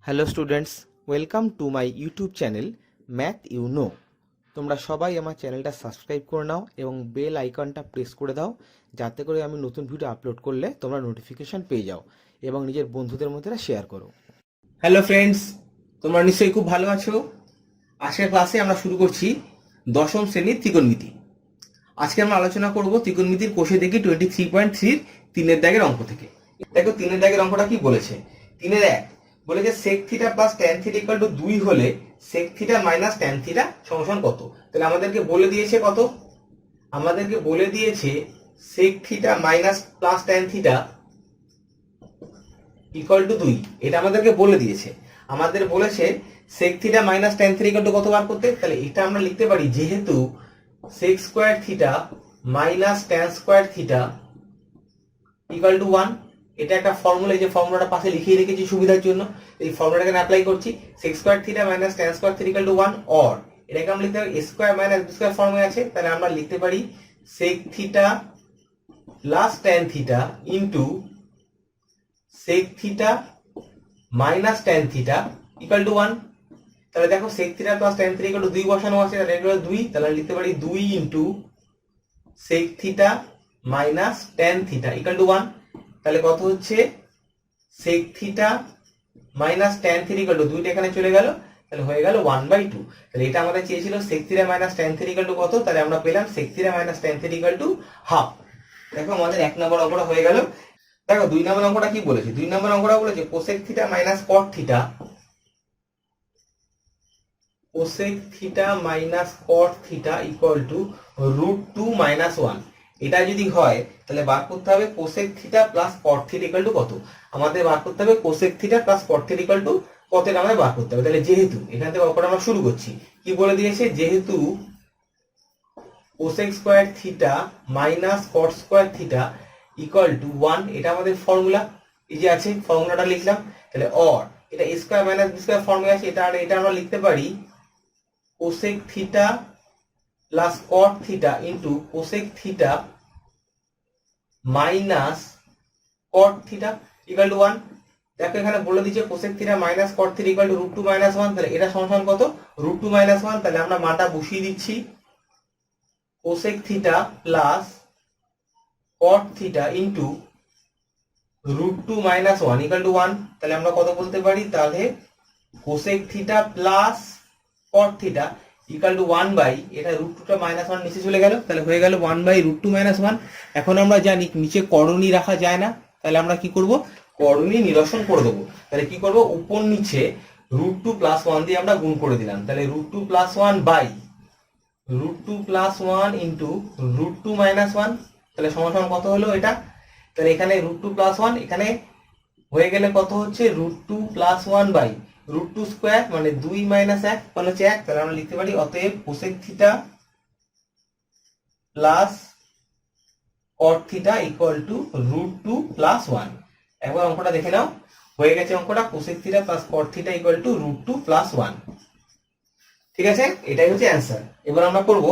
Hello students, welcome to my YouTube channel math you know. তোমরা সবাই আমার চ্যানেলটা সাবস্ক্রাইব করে নাও এবং বেল আইকনটা প্রেস করে দাও, যাতে করে আমি নতুন ভিডিও আপলোড করলে তোমরা নোটিফিকেশান পেয়ে যাও এবং নিজের বন্ধুদের মধ্যে শেয়ার করো। হ্যালো ফ্রেন্ডস, তোমরা নিশ্চয়ই খুব ভালো আছো। আজকের ক্লাসে আমরা শুরু করছি দশম শ্রেণীর ত্রিকোণমিতি। আজকে আমরা আলোচনা করব ত্রিকোণমিতির কোষে দেখি 23.3 তিনের দাগের অঙ্ক থেকে। দেখো তিনের দাগের অঙ্কটা কি বলেছে। 3-1 বলেছে sec theta plus tan theta equal to 2 হলে sec theta minus tan theta সমান কত। তাহলে আমাদেরকে বলে দিয়েছে কত, আমাদেরকে বলে দিয়েছে sec theta minus plus tan theta equal to 2। এটা আমাদেরকে বলে দিয়েছে, আমাদের বলেছে sec theta minus tan theta equal to কত বার করতে। তাহলে এটা আমরা লিখতে পারি যেহেতু sec square theta minus tan square theta equal to 1, এটা একটা ফর্মুলা, এই যে ফর্মুলাটা পাশে লিখিয়ে রেখেছি সুবিধার জন্য, এই ফর্মুলাটাকে অ্যাপ্লাই করছি। sec square theta minus tan square theta equal to 1 or এটাকে আমরা লিখতে পারি a square minus b square ফর্মে আছে। তাহলে আমরা লিখতে পারি sec theta plus tan theta into sec theta minus tan theta equal to 1। তাহলে দেখো sec theta plus tan theta equal to 2 বসানো আছে, তাহলে এটা 2, তাহলে লিখতে পারি 2 into sec theta minus tan theta equal to 1। তাহলে কত হচ্ছে sec theta minus tan theta equal two 2টা এখানে চলে গেল, তাহলে হয়ে গেল 1/2। তাহলে এটা আমাদের চেয়েছিল sec theta minus tan theta equal to কত, তাহলে আমরা পেলাম sec theta minus tan theta equal to half. দেখো আমাদের 1 নম্বর অঙ্কটা হয়ে গেল। দেখো 2 নম্বর অঙ্কটা কি বলেছে। 2 নম্বর অঙ্কটা বলেছে cosec theta minus cot theta, cosec theta minus cot theta equal to √2 minus 1। এটা যদি হয় তাহলে বার করতে হবে cosec theta plus cot theta equal to কত। আমাদের বার করতে হবে cosec theta plus cot theta equal to কত, এটা আমাদের বার করতে হবে। তাহলে যেহেতু এখান থেকে অঙ্কটা আমরা শুরু করছি, কি বলে দিয়েছে, যেহেতু cosec square theta minus cot square theta equal to 1, এটা আমাদের ফর্মুলা, এই যে আছে ফর্মুলাটা লিখলাম। তাহলে অর এটা a square minus b square ফর্মে আছে, এটা আমরা লিখতে পারি cosec theta plus cot theta into cosec theta minus cot theta equal to 1। দেখো এখানে বলে দিয়েছে cosec theta minus cot theta equal to √2 minus 1, তাহলে এটা সমান কত, √2 মাইনাস 1। তাহলে আমরা মানটা বসিয়ে দিচ্ছি cosec theta plus cot theta into √2 minus 1 equal to 1। তাহলে আমরা কত বলতে পারি, তাহলে cosec theta plus cot theta equal to 1 by, এটা √2টা মাইনাস 1 নিচে চলে গেল, তাহলে হয়ে গেল 1 বাই √2 মাইনাস 1। এখন আমরা জানি নিচে করণী রাখা যায় না, তাহলে আমরা কি করব, করণী নিরসন করে দেবো। তাহলে কি করব, উপর নিচে √2 প্লাস 1 দিয়ে আমরা গুণ করে দিলাম। তাহলে √2 plus 1 by √2 plus 1 into √2 minus 1, তাহলে সমান কত হলো এটা। তাহলে এখানে √2 প্লাস 1 এখানে হয়ে গেলে কত হচ্ছে, √2 প্লাস 1 বাই √2 স্কয়ার মানে 2 মাইনাস 1 মানে হচ্ছে 1। তাহলে আমরা লিখতে পারি অতএব cosec theta plus cot theta equal to √2 plus 1। একবার অঙ্কটা দেখে নাও, হয়ে গেছে অঙ্কটা cosec theta plus cot theta equal to √2 plus 1। ঠিক আছে, এটাই হচ্ছে অ্যান্সার। এবার আমরা করব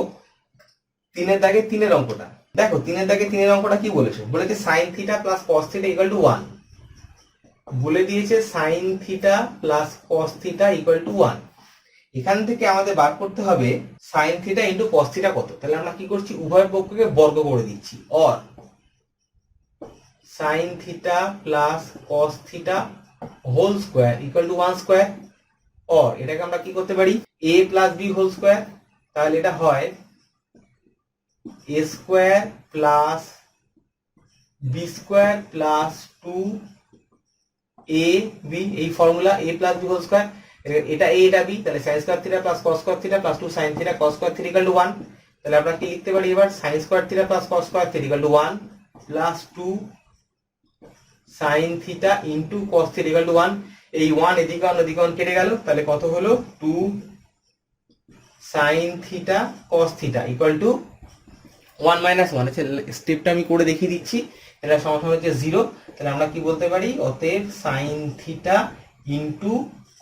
3-এর দাগে 3-এর অঙ্কটা। দেখো 3-এর দাগে 3-এর অঙ্কটা কি বলেছে, বলেছে sin theta plus cos theta equal to 1, বলে দিয়েছে sin theta plus cos theta equal to 1। এখান থেকে আমাদের বার করতে হবে sin theta into cos theta কত। তাহলে আমরা কি করছি, উভয় পক্ষকে বর্গ করে দিচ্ছি, or sin theta plus cos theta whole square equal to 1 square, or এটাকে আমরা কি করতে পারি a plus b whole square. তাহলে এটা হয় a square plus b square plus 2ab, এই formula a plus b whole square, এটা a এটা b, তাহলে sin square theta plus cos square theta plus 2 sin theta cos square theta equal to 1। তাহলে আমরা কি লিখতে পারি এবার, sin square theta plus cos square theta equal to 1 plus 2 sin theta into cos theta equal to 1। এই 1 এদিকে অন্যদিকে কেটে গেল, তাহলে কত হলো 2 sin theta cos theta equal to 1 minus 1। আচ্ছা স্টেপটা আমি করে দেখিয়ে দিচ্ছি, এটা সমান হচ্ছে 0। তাহলে আমরা কি বলতে পারি, অতএব sin theta into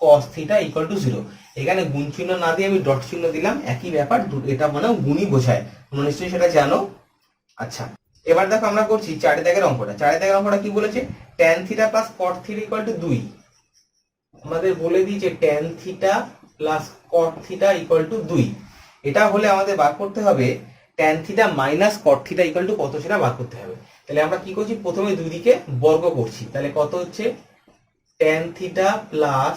cos theta equal two 0। এখানে গুণ চিহ্ন না দিয়ে আমি ডট চিহ্ন দিলাম, একই ব্যাপার, এটা মানে গুণই বোঝায়, তোমরা নিশ্চয়ই সেটা জানো। আচ্ছা এবার দেখো আমরা করছি 4 দাগের অঙ্কটা। 4 দাগের অঙ্কটা কি বলেছে, tan theta plus cot theta equal to 2, আমাদের বলে দিয়েছে tan theta plus cot theta equal to 2। এটা হলে আমাদের বার করতে হবে tan theta minus cot theta equal to কত সেটা বার করতে হবে। তাহলে আমরা কি করছি, প্রথমে দুই দিকে বর্গ করছি। তাহলে কত হচ্ছে tan theta plus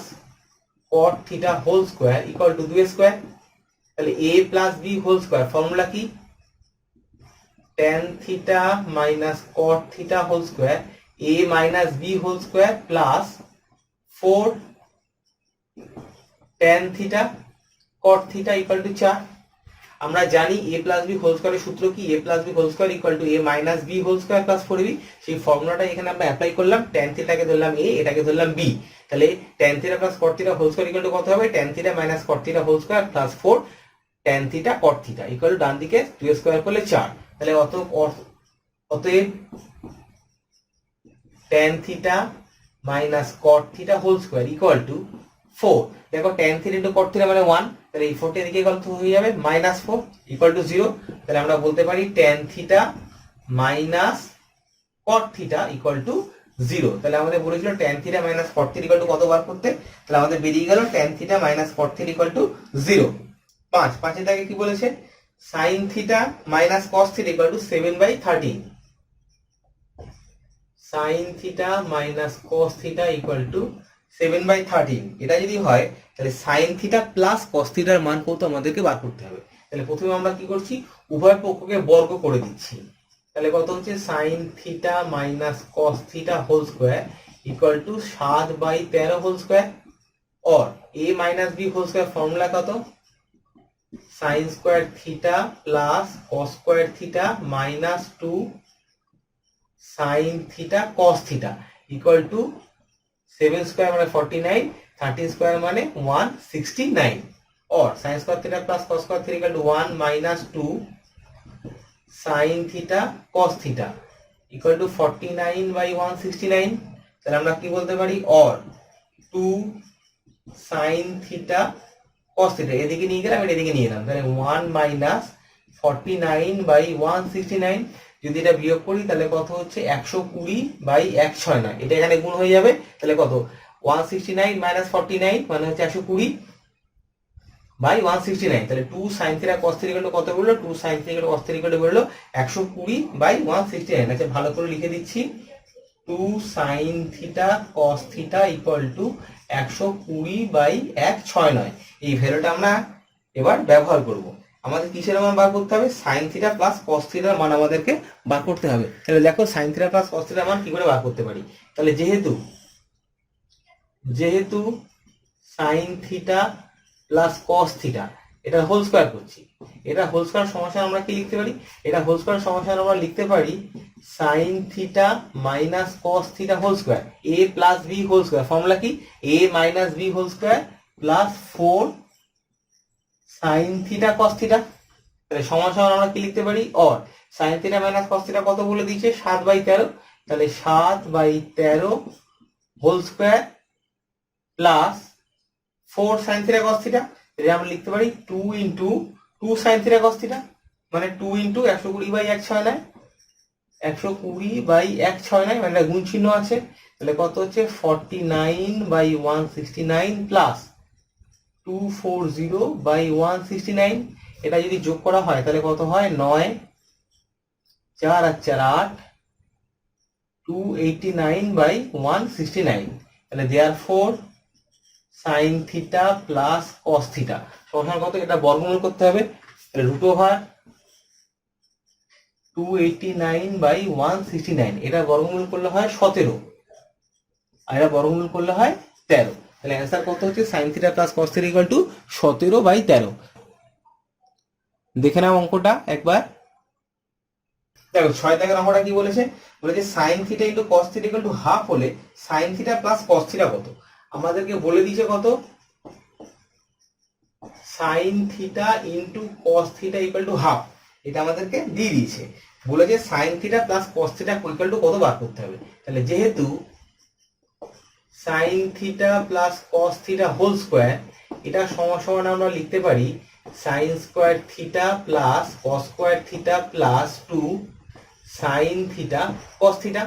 cot theta whole square equal to 2 square. তাহলে a plus B whole square formula কি, tan theta minus cot theta whole square a minus B whole square plus 4 tan theta cot theta equal to 4। আমরা জানি a plus B whole স্কোয়ারের সূত্র কি, a plus B whole square equal to a minus B whole square plus 4ab। সেই ফর্মুলাটা এখানে আমরা apply করলাম, ট্যান থিটাকে ধরলাম a, এটাকে ধরলাম b। তাহলে tan theta plus cot theta whole square equal to কত হবে, tan theta minus cot theta whole square plus 4 tan theta cot theta equal to ডান দিকে 2 স্কোয়ার করলে 4। তাহলে অতএব tan theta minus cot theta whole square equal to 4। দেখো tan theta into cot theta মানে 1, তাহলে এই 4টা এদিকে কত হয়ে যাবে -4 ইকুয়াল টু 0। তাহলে আমরা বলতে পারি tan theta minus cot theta equal two 0। তাহলে আমাদের বলেছিল tan theta minus cot theta equal to কত বার করতে, তাহলে আমাদের বেরিয়ে গেল tan theta minus cot theta equal two 0। 5 দাগে কি বলেছে, sine theta minus cos theta equal to 7/13। Sign theta minus cos theta equal to 7/13। এটা যদি হয় তাহলে সাইন থিটা প্লাস কস থিটার মান কত আমাদেরকে বার করতে হবে। তাহলে প্রথমে আমরা কি করছি, উভয় পক্ষকে বর্গ করে দিচ্ছি। তাহলে কত হচ্ছে sine theta minus cos theta whole square equal to 7/13 whole square. और a minus B whole square formula কত, sine square theta plus cos square theta minus 2 sine theta cos theta equal to 7 square মানে 49, 13 square মানে 169। और sine square theta plus cos square theta equal to 1 minus 2 sine theta cos theta equal to 49/169। তাহলে আমরা কি বলতে পারি, और 2 sine theta cos theta এদিকে নিয়ে গেলাম, এদিকে নিয়ে এলাম, তাহলে 1 মাইনাস 49/169। যদি এটা বিয়োগ করি তাহলে কত হচ্ছে 120/169। এটা এখানে গুণ হয়ে যাবে, তাহলে কত 169 মাইনাস 49 মানে হচ্ছে 120/169। তাহলে 2 sin theta cos theta equal to কত বললো, 2 sin theta cos theta equal two বললো 120/169। আচ্ছা ভালো করে লিখে দিচ্ছি, 2 sin theta cos theta equal two 120/169। এই ভ্যালুটা আমরা এবার ব্যবহার করব। আমাদের কিসের মান বার করতে হবে, সাইন থিটা প্লাস কস থিটার মান আমাদেরকে বার করতে হবে। তাহলে দেখো সাইন থিটা প্লাস কস থিটার মান কি করে বার করতে পারি। তাহলে যেহেতু sine theta plus cos theta এটা হোল স্কোয়ার করছি, এটা হোল স্কোয়ার সমাধান আমরা কি লিখতে পারি, এটা হোল স্কোয়ার সমাধান আমরা লিখতে পারি sine theta minus cos theta whole square a plus B whole square. Formula কি, a minus B whole square plus 4 sine theta cos theta. তাহলে সমাধান আমরা কি লিখতে পারি, और sine theta minus cos theta কত বলে দিয়েছে 7/13। তাহলে 7/13 whole square plus 4 sine theta cos theta. তাহলে আমরা লিখতে পারি 2 into 2 sine theta cos theta মানে 2 ইন্টু 120/169, 120/169 মানে গুণ চিহ্ন আছে। তাহলে কত হচ্ছে 49/169 প্লাস 240/169। এটা যদি যোগ করা হয় তাহলে কত হয় 9 4 আর 4 8 289/169। তাহলে therefore sign theta plus cos theta সমান কত, এটা বর্গমূল করতে হবে, রুট ওভার 289/169। এটা বর্গমূল করলে হয় 17 আর এটা বর্গমূল করলে হয় 13। তাহলে অ্যান্সার কত হচ্ছে sine theta plus cos theta equal two 17/13। দেখে নাও অঙ্কটা একবার। দেখো 6 দাগের অঙ্কটা কি বলেছে, বলেছে sine theta into cos theta equal to half হলে sine theta plus cos theta কত। আমাদেরকে বলে দিয়েছে কত, sine theta into cos theta equal to half. এটা আমাদেরকে দিয়ে দিয়েছে, বলেছে sine theta plus cos theta equal to কত বার করতে হবে। তাহলে যেহেতু sine theta plus cos theta whole square এটা সমান আমরা লিখতে পারি sine square theta plus cos square theta plus 2 sine theta cos theta.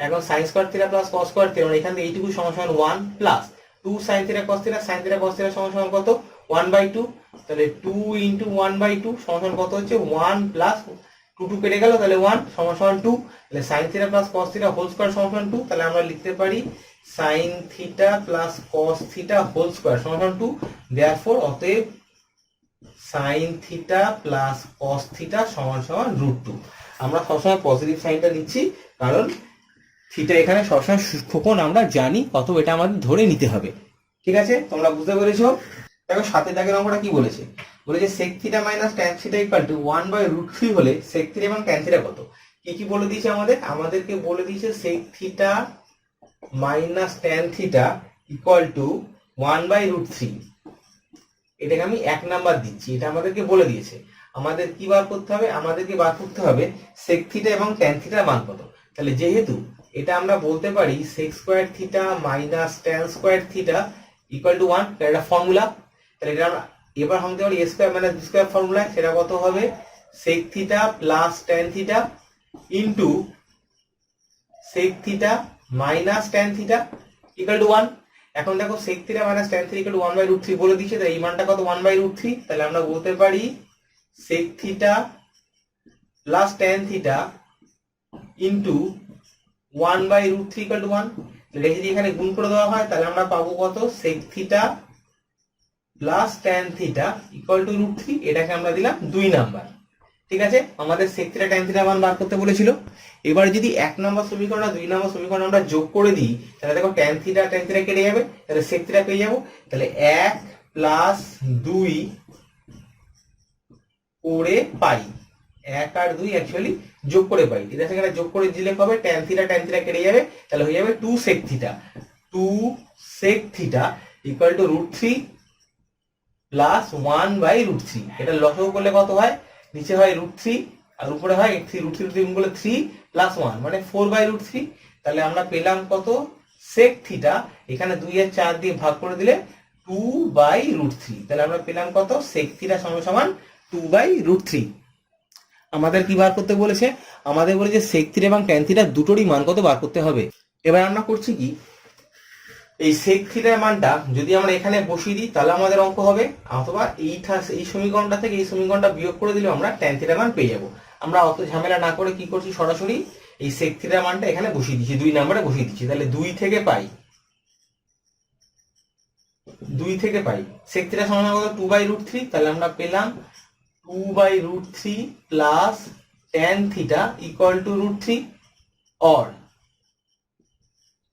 এখন sine square theta plus cos square theta এখান থেকে এইটুকু সমান 1 plus 2 2 sin theta cos theta সমান সমান কত 1/2, তাহলে 2 * 1/2 সমান সমান কত হচ্ছে 1 প্লাস 2 কেটে গেল, তাহলে 1 সমান সমান 2, তাহলে sin theta plus cos theta whole square সমান সমান 2, তাহলে আমরা লিখতে পারি sin theta plus cos theta whole square সমান সমান 2, দেয়ারফর অতএব sin theta plus cos theta সমান সমান √2। আমরা সবসময় পজিটিভ সাইনটা নিচ্ছি কারণ থিটা এখানে সবসময় সূক্ষ্মকোণ আমরা জানি, অতএব এটা আমাদের ধরে নিতে হবে। ঠিক আছে, তোমরা বুঝতে পেরেছো? দেখো সাথে দাগের অঙ্কটা কি বলেছে, বলেছে sec theta minus tan theta equal to 1/√3 হলে sec থিটা এবং tan থিটা কত। কি বলে দিয়েছে আমাদেরকে বলে দিয়েছে sec theta minus tan theta equal to 1/√3। এটাকে আমি 1 নাম্বার দিচ্ছি, এটা আমাদেরকে বলে দিয়েছে। আমাদের কি বার করতে হবে, আমাদেরকে বার করতে হবে sec থিটা এবং tan থিটার মান কত। তাহলে যেহেতু এটা আমরা বলতে পারি sec square theta minus tan square theta equal to 1, এটা ফর্মুলা। তাহলে এটা আমরা এবার ভাঙতে পারি a square minus b square formula, সেটা কত হবে sec theta plus tan theta into sec theta minus tan theta equal to 1। এখন দেখো sec theta minus tan theta equal to 1/√3 বলে দিয়েছে, তাই এই মানটা কত 1/√3, তাহলে আমরা বলতে পারি sec theta plus tan theta into 1/√3 equal to 1। তাহলে যদি এখানে গুণ করে দেওয়া হয় তাহলে আমরা পাবো কত sec theta plus tan theta equal two √3, এটাকে আমরা দিলাম 2 নাম্বার। ঠিক আছে, আমাদের sec থিটা tan থিটা মান বার করতে বলেছিল। এবার যদি 1 নম্বর সমীকরণ আর 2 নম্বর সমীকরণ আমরা যোগ করে দিই তাহলে দেখো tan থিটা কেটে যাবে, তাহলে sec থিটা পেয়ে যাবো। তাহলে 1 প্লাস 2 করে পাই, 1 আর 2 অ্যাকচুয়ালি যোগ করে পাই, এটা সেখানে যোগ করে দিলে হবে tan থিটা কেটে যাবে, তাহলে হয়ে যাবে 2 sec theta. 2 sec theta equal two √3 plus 1/√3। এটা লসাগু করলে কত হয়, নিচে হয় √3 আর উপরে হয় 3, √3 গুণ করলে 3 প্লাস 1 মানে 4/√3। তাহলে আমরা পেলাম কত sec থিটা, এখানে 2 এর 4 দিয়ে ভাগ করে দিলে 2/√3, তাহলে আমরা পেলাম কত sec থিটা সমান সমান 2/√3। আমাদের কি বার করতে বলেছে, আমাদের বলেছে sec থিটা এবং tan থিটা দুটোরই মান কত বার করতে হবে। এবার আমরা করছি কি, এই sec থিটার মানটা যদি আমরা এখানে বসিয়ে দিই তাহলে আমাদের অঙ্ক হবে, অথবা এই সমীকরণটা থেকে এই সমীকরণটা বিয়োগ করে দিলে আমরা tan থিটার মান পেয়ে যাবো। আমরা অত ঝামেলা না করে কি করছি, সরাসরি এই sec থিটার মানটা এখানে বসিয়ে দিচ্ছি, 2 নম্বরে বসিয়ে দিচ্ছি। তাহলে 2 থেকে পাই sec থিটা সমান কত 2/√3, তাহলে আমরা পেলাম 2/√3 plus tan theta equal two √3 or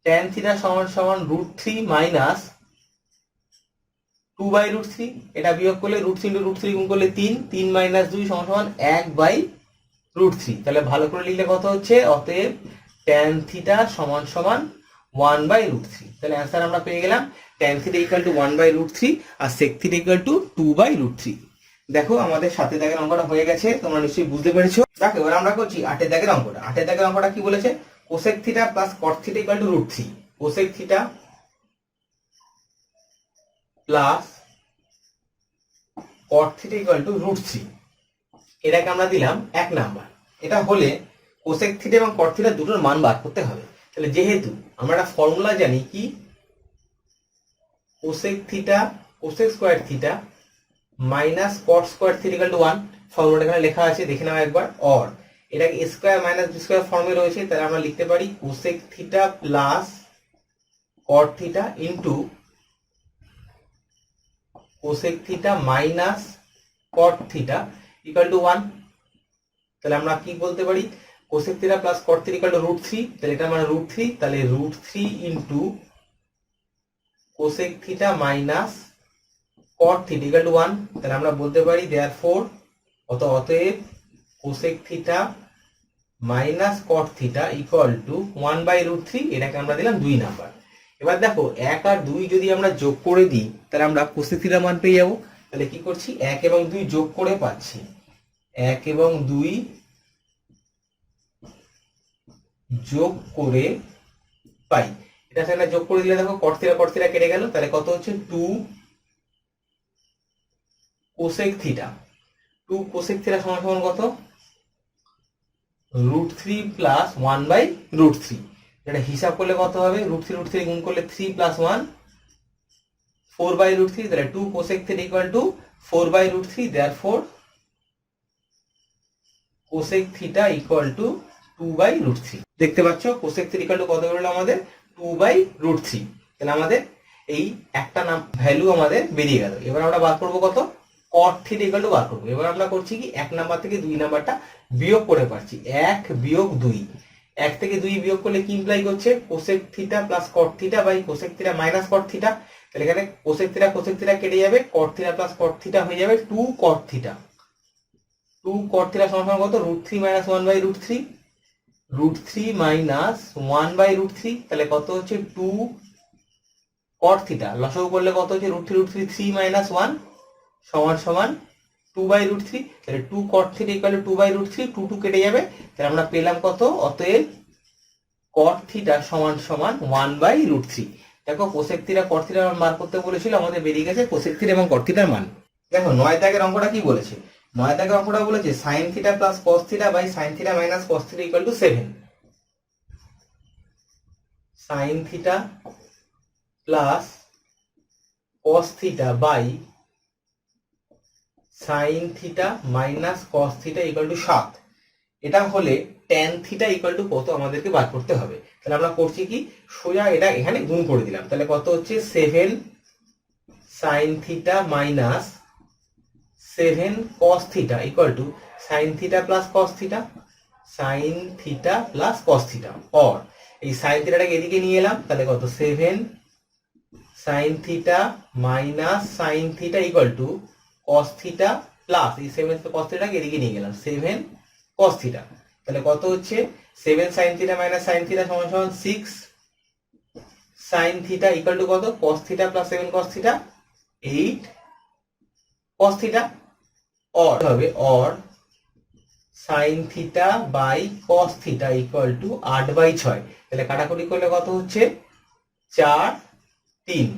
tan theta সমান সমান √3 মাইনাস 2/√3, এটা বিয়োগ করলে √3 * √3 গুণ করলে 3, 3 - 2 সমান সমান 1/√3। তাহলে ভালো করে লিখলে কত হচ্ছে, অতএব tan থিটা সমান সমান 1/√3। তাহলে অ্যান্সার আমরা পেয়ে গেলাম tan থিটা ইকুয়াল টু 1/√3 আর sec থিটা ইকুয়াল টু 2/√3। দেখো আমাদের 7 দাগের অঙ্কটা হয়ে গেছে, তোমরা নিশ্চয়ই বুঝতে পেরেছো। দেখো এবার আমরা করছি 8 দাগের অঙ্কটা। 8 দাগের অঙ্কটা কি বলেছে, cosec theta plus cot theta equal two √3, cosec theta plus cot theta equal two √3, এটাকে আমরা দিলাম 1 নাম্বার। এটা হলে cosec থিটা এবং cot থিটা দুটোর মান বার করতে হবে। তাহলে যেহেতু আমরা একটা ফর্মুলা জানি কি, cosec square theta minus cot square theta equal to 1, ফর্মুলাটা এখানে লেখা আছে, দেখে নাও একবার। অর এটাকে a square minus b square ফর্মে রয়েছে, তাহলে আমরা লিখতে পারি cosec theta plus cot theta into cosec theta minus cot theta equal to 1। তাহলে আমরা কি বলতে পারি, cosec theta plus cot theta equal two √3, তাহলে এটা মানে √3, তাহলে √3 into cosec theta minus cot theta equal to 1। তাহলে আমরা বলতে পারি দেয়ারফর অতএব cosec theta minus cot theta equal to 1/√3, এটাকে আমরা দিলাম 2 নাম্বার। এবার দেখো 1 আর 2 যদি আমরা যোগ করে দিই তাহলে আমরা cosec থিটার মান পেয়ে যাবো। তাহলে কি করছি, 1 এবং 2 যোগ করে পাচ্ছি, 1 এবং 2 যোগ করে পাই, এটা সেখানে যোগ করে দিলে দেখো cot থিটা কেটে গেল, তাহলে কত হচ্ছে 2 cosec থিটা। 2 cosec থিটা সমান সমান কত, √3 প্লাস 1/√3। এটা হিসাব করলে কত হবে, √3 গুণ করলে 3 প্লাস 1 4/√3, তাহলে 2 cosec theta equal two 4/√3, therefore cosec theta equal to 2/√3। দেখতে পাচ্ছ cosec থিটা ইকুয়াল টু কত বেরোলো আমাদের 2/√3। তাহলে আমাদের এই একটা নাম ভ্যালু আমাদের বেরিয়ে গেল। এবার আমরা বার করবো কত, cot থিটা ইকুয়াল টু বার করবো। এবার আমরা করছি কি 1 নাম্বার থেকে 2 নাম্বারটা বিয়োগ করে পাচ্ছি। 1 বিয়োগ 2, 1 থেকে 2 বিয়োগ করলে কি ইমপ্লাই করছে, cosec theta plus cot theta by cosec theta minus cot theta. তাহলে এখানে cosec থিটা কেটে যাবে, cot theta plus cot theta হয়ে যাবে 2 cot থিটা। 2 cot থিটা সমান কত, √3 মাইনাস 1/√3, √3 মাইনাস 1/√3। তাহলে কত হচ্ছে 2 cot থিটা, লসাগু করলে কত হচ্ছে √3 3 মাইনাস 1 সমান সমান 2/√3। তাহলে 2 cot থিটা ইকুয়াল টু 2/√3, 2 2 কেটে যাবে। তাহলে আমরা পেলাম কত, অতএব cot থিটা সমান সমান 1/√3। দেখো cosec থিটা cot থিটার মান বার করতে বলেছিল, আমাদের বেরিয়ে গেছে cosec থিটা এবং cot থিটার মান। দেখো 9 দাগের অঙ্কটা কি বলেছে, 9 দাগের অঙ্কটা বলেছে sin theta plus cos theta by sin theta minus cos theta equal to 7। sin theta plus cos theta by sin theta minus cos theta equal to 7। এটা হলে tan থিটা ইকুয়াল টু কত আমাদেরকে বার করতে হবে। তাহলে আমরা করছি কি, সোজা এটা এখানে গুণ করে দিলাম। তাহলে কত হচ্ছে 7 sin theta minus 7 cos theta equal two sin theta plus cos theta, sin theta plus cos theta. Or এই sin থিটাটাকে এদিকে নিয়ে এলাম, তাহলে কত 7 sin theta minus sin theta equal to cos theta plus এই 7 cos থিটাকে এদিকে নিয়ে গেলাম 7 cos থিটা। তাহলে কত হচ্ছে 7 sin theta minus sin theta সমান সমান 6 sin থিটা ইকুয়াল টু কত, cos theta plus 7 cos theta 8 cos theta. অর হবে অর sin theta by cos theta equal to 8/6। তাহলে কাটাকুটি করলে কত হচ্ছে 4 3।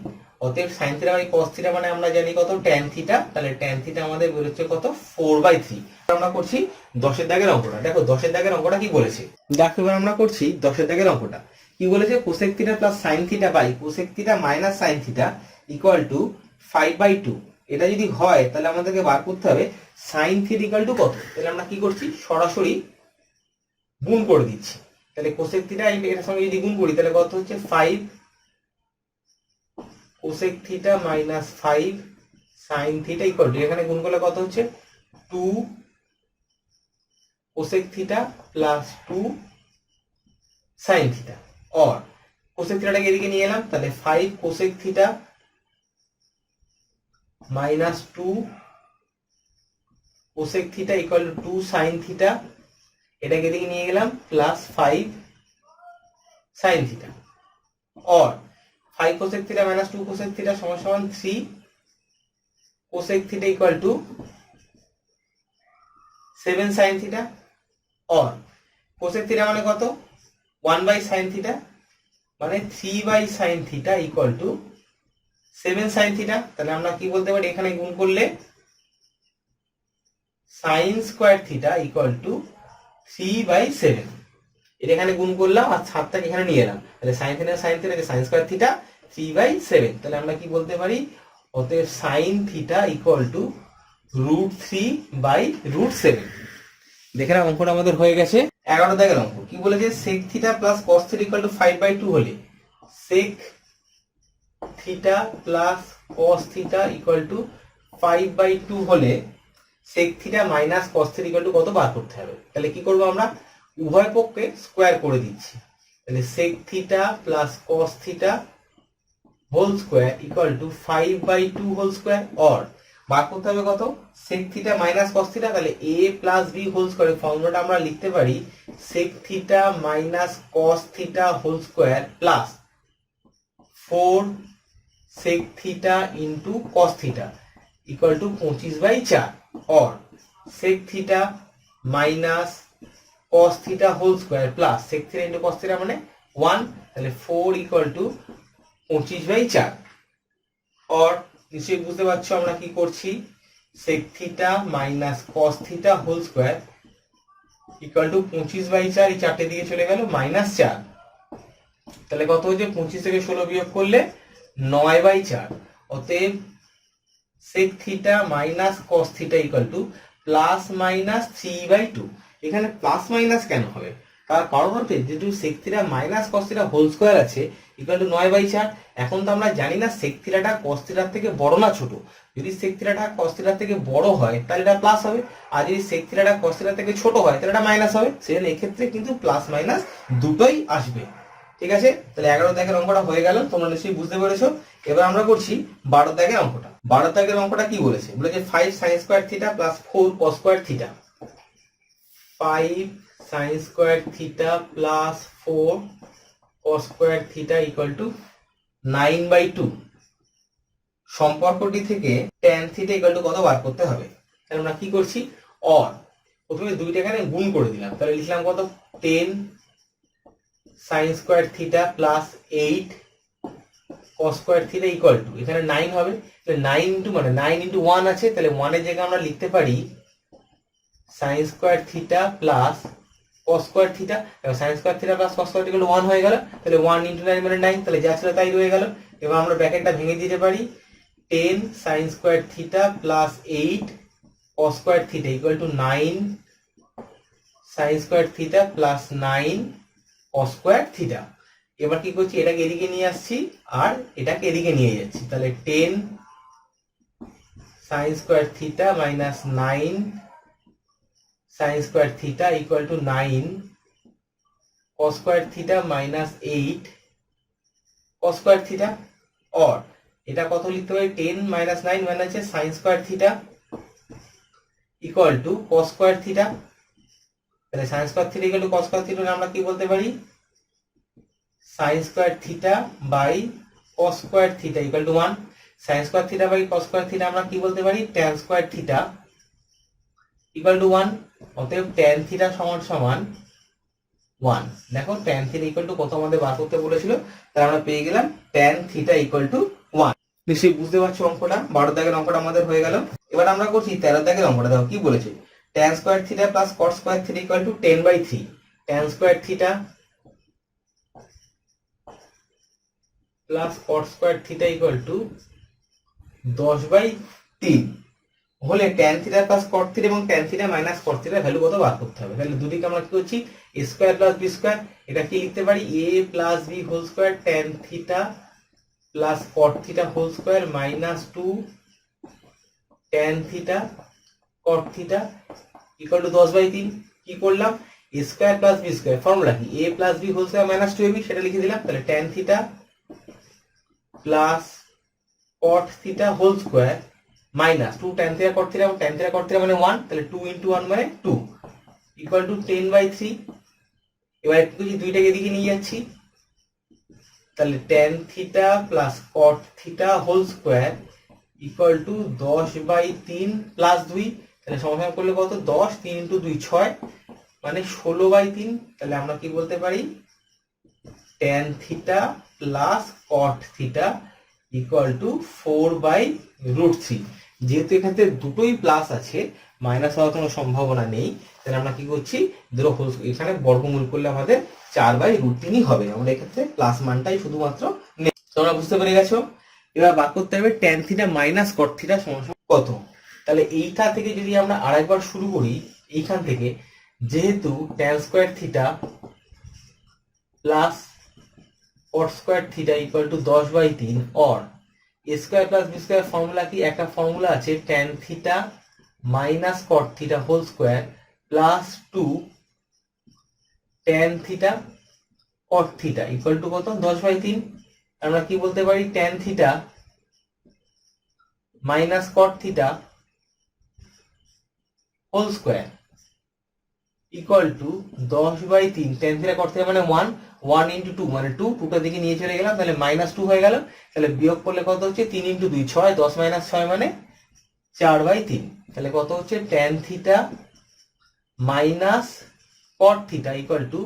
অতএব sin theta by cos theta মানে আমরা জানি কত, tan থিটা। তাহলে tan থিটা আমাদের বেরোচ্ছে কত 4/3। আমরা করছি 10 এর দাগের অঙ্কটা। দেখো 10 এর দাগের অঙ্কটা কি বলেছে, দেখো এবার আমরা করছি 10 এর দাগের অঙ্কটা কি বলেছে, cosec theta plus sin theta by cosec theta minus sin theta equal to 5/2। এটা যদি হয় তাহলে আমাদেরকে বার করতে হবে sin থিটা ইকুয়াল টু কত। তাহলে আমরা কি করছি, সরাসরি গুণ করে দিচ্ছি। তাহলে cosec থিটা এর সঙ্গে যদি গুণ করি তাহলে কত হচ্ছে 5 cosec theta minus 5 sin theta equal two, এখানে গুণ করলে কত হচ্ছে 2 cosec theta plus 2 sin theta. और cosec থিটাটাকে এদিকে নিয়ে এলাম, তাহলে 5 cosec theta minus 2 cosec theta equal to 2 sin theta, এটাকে এদিকে নিয়ে গেলাম প্লাস 5 sin থিটা। और 5 cosec theta minus 2 cosec theta সমান সমান 3 cosec theta equal to 7 sin theta. और cosec থিটা মানে কত, 1/sin থিটা মানে 3/sin theta equal to 7 sin theta. তাহলে আমরা কি বলতে পারি, এখানে গুণ করলে sin square theta equal two 3/7। এটা এখানে গুণ করলাম আর 7টাকে এখানে নিয়ে এলাম, তাহলে sin theta sin square theta 3/7। তাহলে আমরা কি বলতে পারি, অতএব sin থিটা ইকুয়াল টু √3/√7। দেখে না অঙ্কটা আমাদের হয়ে গেছে। 11 দাগের অঙ্ক কি বলেছে, sec theta plus cos theta equal to 5/2 হলে sec theta plus cos theta equal to 5/2 হলে sec theta minus cos theta equal to কত বার করতে হবে। তাহলে কি করব, আমরা উভয় পক্ষে স্কয়ার করে দিচ্ছি। তাহলে sec theta plus cos theta whole square equal to 5/2 whole square. Or বার করতে হবে কত, sec theta minus cos theta. তাহলে a plus b whole square ফর্মুলাটা আমরা লিখতে পারি sec theta minus cos theta whole square plus 4 sec theta into cos theta equal to 25/4। और sec theta minus cos theta whole square plus sec theta into cos theta মানে 1, তাহলে 4 equal to 25/4। और নিশ্চয়ই বুঝতে পারছো আমরা কি করছি, sec theta minus cos theta whole square equal to 25/4, এই চারটে দিকে চলে গেল -4। তাহলে কত হচ্ছে, 25 থেকে 16 বিয়োগ করলে 9/4। অতএব sec theta minus cos theta equal two plus minus 3/2। এখানে প্লাস মাইনাস কেন হবে, তার কারণ হচ্ছে যেহেতু sec theta minus cos theta whole square আছে ইকুয়াল টু 9/4। এখন তো আমরা জানি না sec থিটাটা cos থিটার থেকে বড় না ছোট। যদি sec থিটাটা cos থিটার থেকে বড় হয় তাহলে এটা প্লাস হবে, আর যদি sec থিটাটা cos থিটার থেকে ছোট হয় তাহলে এটা মাইনাস হবে। সেজন্য এক্ষেত্রে কিন্তু প্লাস মাইনাস দুটোই আসবে। ঠিক আছে, তাহলে 11 দাগের অঙ্কটা হয়ে গেল, তোমরা নিশ্চয়ই বুঝতে পেরেছো। এবার আমরা করছি 12 দাগের অঙ্কটা। 12 দাগের অঙ্কটা কি বলেছে, বলেছে 5 sin square theta plus 4 cos square theta. 5 sin square theta plus 4 cos square theta equal two 9/2। সম্পর্কটি থেকে tan থিটা ইকুয়াল টু কত বার করতে হবে। তাহলে আমরা কি করছি, অর প্রথমে দুইটা এখানে গুণ করে দিলাম, তাহলে লিখলাম কত 10 sin square theta plus 8 cos square theta equal two, এখানে 9 হবে, তাহলে 9 ইনটু মানে 9 ইনটু 1 আছে, তাহলে 1 এর জায়গায় আমরা লিখতে পারি sin square theta plus cos square theta. sin square theta plus cos square theta 1 হয়ে গেল, তাহলে 1 ইনটু 9 মানে 9, তাহলে যা ছিল তাই রয়ে গেল। এবার আমরা ব্র্যাকেটটা ভেঙে দিতে পারি, 10 sin square theta plus 8 cos square theta equal two 9 sin square theta plus 9 cos square theta. এবার কি করছি, এটাকে এদিকে নিয়ে আসছি আর এটাকে এদিকে নিয়ে যাচ্ছি, তাহলে 10 sin square theta minus 9 sin square theta equal two 9 cos square theta minus 8 cos square theta. Or এটা কত লিখতে পারি, 10 মাইনাস 9 মানে হচ্ছে sin square theta equal to cos square theta. তাহলে sin square theta equal to cos square theta আমরা কি বলতে পারি, sin square theta by cos square theta equal to 1। sin square theta by cos square theta আমরা কি বলতে পারি, tan square theta equal to 1। অতএব tan থিটা সমান সমান 1। দেখো tan থিটা ইকুয়াল টু কত আমাদের বার করতে বলেছিল, তাহলে আমরা পেয়ে গেলাম tan থিটা ইকুয়াল টু 1। নিশ্চয়ই বুঝতে পারছো অঙ্কটা। 12 দাগের অঙ্কটা আমাদের হয়ে গেল। এবার আমরা করছি 13 দাগের অঙ্কটা। দেখো কি বলেছে, tan square theta plus cos square theta equal to 10/3। tan square theta plus cot square theta equal to 10/3 হলে tan theta plus cot theta এবং tan theta minus cot theta value কত বার করতে হবে। তাহলে দুদিকে আমরা কি করছি, a square plus b square, এটা কি লিখতে পারি a plus b whole square tan theta plus cot theta whole square minus 2 tan theta cot theta equal to 10/3। কি করলাম, a square plus b square, formula কি a plus b whole square minus 2ab, সেটা লিখে দিলাম। তাহলে tan theta plus cot theta whole square minus 2 tan theta cot theta, এবং tan theta cot theta মানে 1, তাহলে 2 ইনটু 1 মানে 2 ইকুয়াল টু 10/3। এবার একটু দুইটাকে এদিকে নিয়ে যাচ্ছি, তাহলে tan theta plus cot theta whole square equal to 10/3 plus 2, তাহলে সমাধান করলে কত 10, 3 ইনটু 2 6 মানে 16/3। তাহলে আমরা কি বলতে পারি, tan theta plus cot theta equal two 4/√3। যেহেতু এখানে দুটোই প্লাস আছে, মাইনাস হওয়ার কোনো সম্ভাবনা নেই, তাহলে আমরা কি করছি, দুটো হোল এখানে বর্গমূল করলে আমাদের 4/√3 হবে। আমরা এক্ষেত্রে প্লাস মানটাই শুধুমাত্র নেই। তোমরা বুঝতে পেরে গেছো। এবার বার করতে হবে tan theta minus cot theta সমান কত। তাহলে এইটা থেকে যদি আমরা আরেকবার শুরু করি, এইখান থেকে, যেহেতু tan square theta plus cot square theta equal to 10/3 or a square plus b square formula কি, একটা ফর্মুলা আছে tan theta minus cot theta whole square plus 2 tan theta cot theta equal to কত 10/3। আমরা কি বলতে পারি, tan theta minus cot theta whole square equal to 10/3 tan theta cot theta মানে 1, 1 into 2 মানে 2, 2টা দিকে নিয়ে চলে গেলাম, তাহলে মাইনাস 2 হয়ে গেল। তাহলে বিয়োগ করলে কত হচ্ছে, 3 ইনটু 2 6, 10 মাইনাস 6 মানে 4/3। তাহলে কত হচ্ছে, tan theta minus cot theta equal two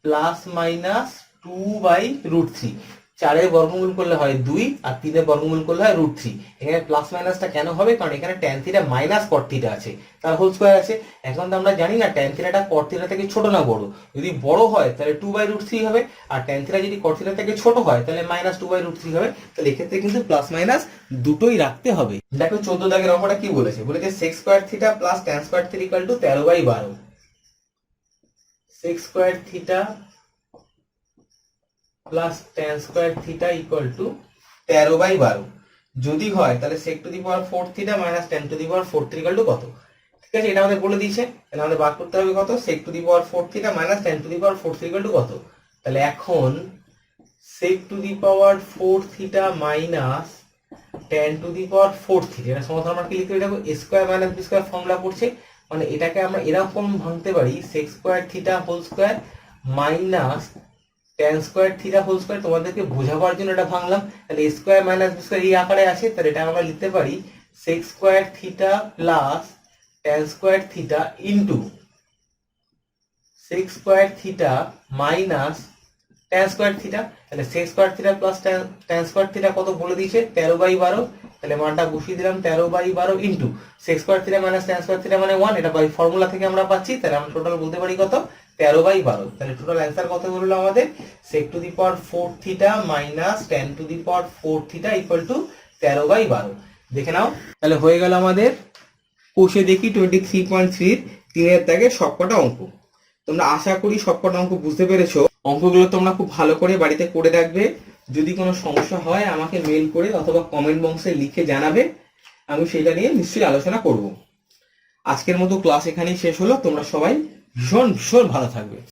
plus minus 2/√3। 4 বর্গমূল করলে হয় 2 আর 3 বর্গমূল করলে হয় √3। এখানে প্লাস মাইনাসটা কেন হবে, কারণ এখানে tan theta minus cot theta আছে, তার হোল স্কয়ার আছে। এখন তো আমরা জানি না tan থিটাটা cot থিটা থেকে ছোট না বড়, যদি বড় হয় তাহলে 2/√3 হবে, আর tan থিটা যদি cot থিটা থেকে ছোট হয় তাহলে -2/√3 হবে। তাহলে এক্ষেত্রে কিন্তু প্লাস মাইনাস দুটোই রাখতে হবে। দেখো 14 দাগের অঙ্কটা কি বলেছে, বলেছে sec square theta plus tan square theta equal two 13/12। sec square theta plus tan square theta equal two 13/12 যদি হয় তাহলে sec to the power 4 theta minus tan to the power 4 theta equal to কত। ঠিক আছে, এটা আমাদের বলে দিয়েছে, তাহলে আমাদের বার করতে হবে কত, sec to the power 4 theta minus tan to the power 4 theta equal to কত। তাহলে এখন sec to the power 4 theta minus tan to the power 4 theta, এটা সমাধান আমরা কি লিখতে পারি, a square minus b square formula পড়ছে, মানে এটাকে আমরা এরকম ভাঙতে পারি sec square theta whole square minus tan square theta whole square. তোমাদেরকে বোঝাবার জন্য এটা ভাঙলাম, তাহলে a square minus b square এই আকারে আছে, তাহলে এটা আমরা লিখতে পারি sec square theta plus tan square theta into sec square theta minus tan square theta. তাহলে sec square theta plus tan square theta কত বলে দিয়েছে, 13/12। তাহলে মানটা বসিয়ে দিলাম 13/12 into sec square theta minus tan square theta মানে 1, এটা বাই ফর্মুলা থেকে আমরা পাচ্ছি, তাহলে আমরা টোটাল বলতে পারি কত, 13/12। তাহলে টোটাল অ্যান্সার কত হলো আমাদের, sec to the power 4 theta minus tan to the power 4 theta equal two 13/12। দেখে নাও, তাহলে হয়ে গেল আমাদের কোষে দেখি 23.3 3 এর দাগের সবকটা অঙ্ক। তোমরা আশা করি সবকটা অঙ্ক বুঝতে পেরেছো। অঙ্কগুলো তোমরা খুব ভালো করে বাড়িতে করে দেখবে। যদি কোনো সমস্যা হয় আমাকে মেল করে অথবা কমেন্ট বক্সে লিখে জানাবে, আমি সেটা নিয়ে নিশ্চয়ই আলোচনা করব। আজকের মতো ক্লাস এখানেই শেষ হলো। তোমরা সবাই ভীষণ ভীষণ ভালো থাকবে।